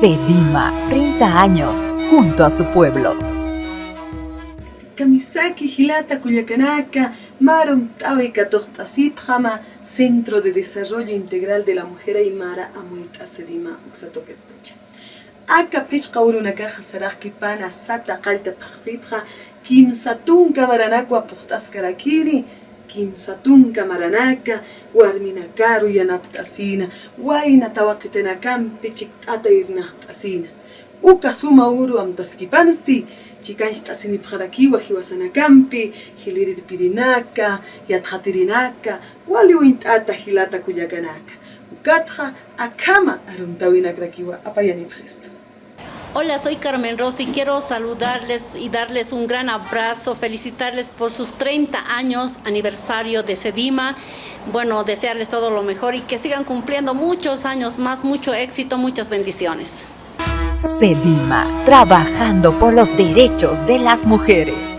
Sedima, 30 años junto a su pueblo. Kamisaki Hilata Culiacanaca, Marum Tawika Tohtasipjama, Centro de Desarrollo Integral de la Mujer Aymara, Amuita Sedima, Uxatoquetocha. Aka Pechka Urunakaja Sarakipana, Sata Kalta Paxitja, Kim Satun Kamaranakwa Puhtaskarakiri, Kim Satun Kamaranaka, Warminakaru Yanaptasina, Waina Tawakitenakam, Pechik Irnachtasina. Uka Suma Uru Amtaskipansti, Chikanshtasini Prarakiwa, Hiwasanakampi, Hilirir Pirinaka, Yatjatirinaka, Waliuintata Hilata Cuyacanaka, Ukatja, Akama Arumtawinakrakiwa, Apayani Presto. Hola, soy Carmen Rossi. Quiero saludarles y darles un gran abrazo, felicitarles por sus 30 años aniversario de Sedima. Bueno, desearles todo lo mejor y que sigan cumpliendo muchos años más, mucho éxito, muchas bendiciones. Sedima, trabajando por los derechos de las mujeres.